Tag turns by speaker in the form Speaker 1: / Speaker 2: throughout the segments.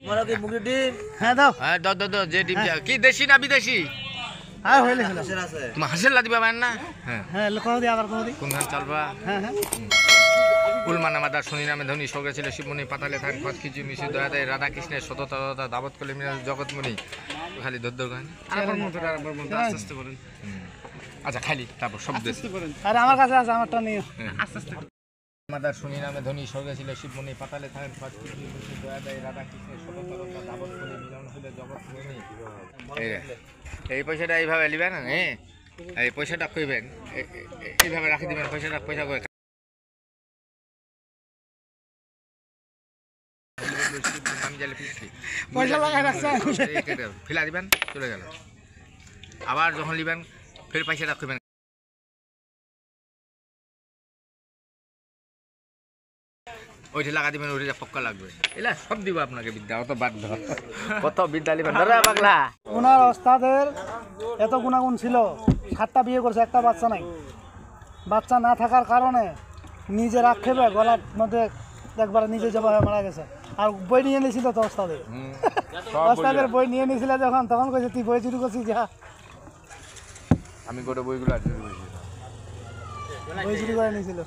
Speaker 1: তোমার কি মুরগির ডিম?
Speaker 2: হ্যাঁ দাও।
Speaker 3: হ্যাঁ দাও দাও দাও, যে ডিম কি দেশি না বিদেশি?
Speaker 2: হ্যাঁ হইলে হলো।
Speaker 1: দেশের আছে।
Speaker 3: তুমি হাসেল লাদিবা মান না? হ্যাঁ
Speaker 2: হ্যাঁ লোকাও দি আবার কোন দি।
Speaker 3: কোন ধান চালবা?
Speaker 2: হ্যাঁ হ্যাঁ।
Speaker 3: উলমানা মাদার শনি নামে ধনী স্বর্গে ছিল শিবমণি পাতালে থাক খচ খিচু মিশু দয়া দেয় রাধা কৃষ্ণের সততা দাবত করলে মিনা জগৎমণি খালি ধর গান আস্তে আস্তে করেন। আচ্ছা খালি তারপর শব্দ
Speaker 2: আরে আমার কাছে আছে, আমারটা নিও।
Speaker 3: আস্তে আস্তে মাদার শনি নামে ধনী স্বর্গে ছিল শিবমণি পাতালে থাকেন খচ খিচু মিশু দয়া দেয় রাধা কৃষ্ণের সততা দাবত করলে মিলন হইলে জগৎমণি। এই পয়সাটা এইভাবে লিবেন, হ্যাঁ এই পয়সাটা কইবেন এইভাবে রাখি দিবেন, পয়সা করে
Speaker 2: পয়সা লাগাই রাখছে
Speaker 3: ফেলা দিবেন, চলে গেল। আবার যখন নিবেন ফের পয়সাটা খুবেন, ওইটা লাগা দিবেন, ওইটা পক্কা লাগবে। এলা সব দিব আপনাকে বিদ্যা, অত বাদ কত বিদ্যা নিবেন পাগলা।
Speaker 2: ওনার ওস্তাদের এত গুণাগুণ ছিল, 7টা বিয়ে করছে, একটা বাচ্চা নাই। বাচ্চা না থাকার কারণে নিজের আক্ষেপে গলার মধ্যে একবার নিজে জবা হয়ে মারা গেছে। আর বই নিয়ে নিয়েছিল তো ওস্তাদের, ওস্তাদের বই নিয়ে নিয়েছিল যখন, তখন কইছে তুই বই চুরি করছিস যা।
Speaker 3: আমি গোটা বইগুলো আছে
Speaker 2: বই চুরি করে নিয়েছিল।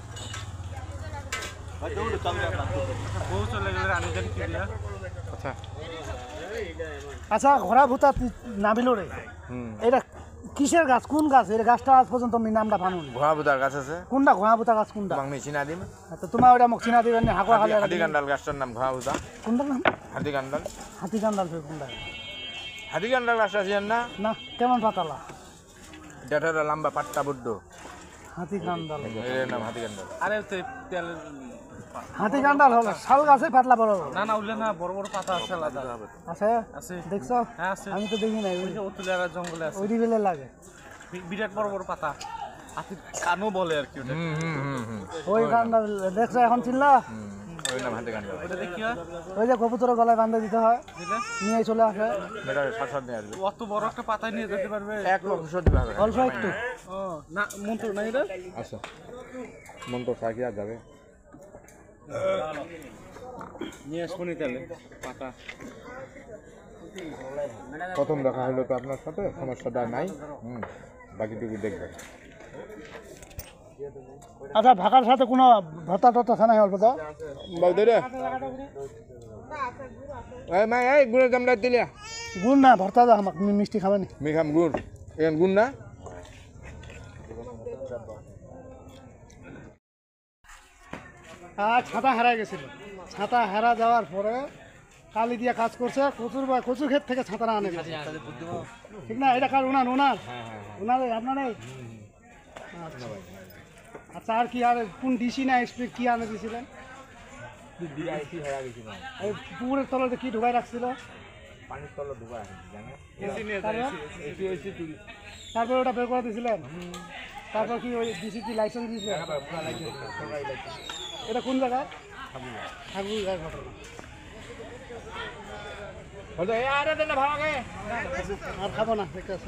Speaker 2: আচ্ছা ঘোড়া ভূতা নাবিল রে, এটা কিসের গাছ, কোন গাছ? এই গাছটা আজ পর্যন্ত আমি নামটা পানু।
Speaker 3: ঘোড়া বুদার গাছ আছে
Speaker 2: কোনটা ঘোড়া ভূতা গাছ কোনটা?
Speaker 3: বাংনি চিনা দিম।
Speaker 2: তো তোমার ওটা মুখ চিনা দিবেন না, হাঁকড়া খালে।
Speaker 3: হাতিকান্ডাল গাছটার নাম ঘোড়া বুদা।
Speaker 2: কোনটা নাম?
Speaker 3: হাতিকান্ডাল।
Speaker 2: হাতিকান্ডাল কোনটা?
Speaker 3: হাতিকান্ডাল গাছটা আছেন না?
Speaker 2: না, কেমন পাতালা?
Speaker 3: এটা লম্বা পাট্টা বুড্ড।
Speaker 2: হাতিকান্ডাল
Speaker 3: এর নাম হাতিকান্ডাল।
Speaker 1: আরে তো তেল
Speaker 2: হাতিকান্ডাল হলো শাল গাছে পাতলা বড়
Speaker 1: না না উল্লে না, বড় বড় পাতা আছে আলাদা।
Speaker 2: আছে
Speaker 1: আছে
Speaker 2: দেখছো?
Speaker 1: হ্যাঁ আছে।
Speaker 2: আমি তো দেখি নাই।
Speaker 1: ওই যে অতুলার জঙ্গলে আছে,
Speaker 2: ওই দিকে লাগে
Speaker 1: বিরাট বড় বড় পাতা। হাতি কানও বলে আর কি ওটা।
Speaker 2: ওই কান্ডাল দেখছো এখন চিনলা?
Speaker 3: ওই নাম হাতিকান্ডাল।
Speaker 1: ওটা দেখি হয়
Speaker 2: ওই যে কবুতরের গলায় বাঁধে দিতে হয়,
Speaker 1: দিলে
Speaker 2: নিয়ে চলে আসে।
Speaker 3: এটা শাসন নিয়ে আসবে।
Speaker 1: অত বড় একটা পাতা নিয়ে যেতে পারবে?
Speaker 3: এক লক্ষ দিবে হবে।
Speaker 2: অল্প একটু।
Speaker 1: ও না মন্ত্র নাই এটা।
Speaker 3: আচ্ছা মন তো সাকিয়া যাবে।
Speaker 1: নিয়ে আসবো নি তাহলে পাতা।
Speaker 3: প্রথম দেখা হলো তো আপনার সাথে, সমস্যাটা নাই। বাকিটুকু দেখবেন।
Speaker 2: আচ্ছা ভাকার সাথে কোনো ভর্তা টর্তা খানা অল্প দাও।
Speaker 3: এই গুড়ের দামটা দিলিয়া
Speaker 2: গুড় না ভর্তা দাও, আমাকে মিষ্টি খাবে নি।
Speaker 3: মিখাম গুড় এখান গুড় না।
Speaker 2: আর ছাতা হারাই গেছিল, ছাতা হারা যাওয়ার পরে কালি দিয়ে কাজ করছে, কচুর ক্ষেত থেকে ছাতাটা আনে গেছে। ঠিক না? এটা কার? ওনার ওনার ওনার আপনার। আচ্ছা আর কি, আর কোন ডিসি না এসপি কি আনে দিয়েছিলেন? পুকুরের তলাতে কি ঢুকাই রাখছিল?
Speaker 3: পানির তলা ঢুকায়
Speaker 2: তারপর ওটা বের করে দিয়েছিলেন। তারপর কি ওই ডিসি কি লাইসেন্স দিয়েছিলেন? এটা কোন জায়গায়? ঠাকুরগাঁয়ের ঘটনা। আর খাবো না, ঠিক আছে।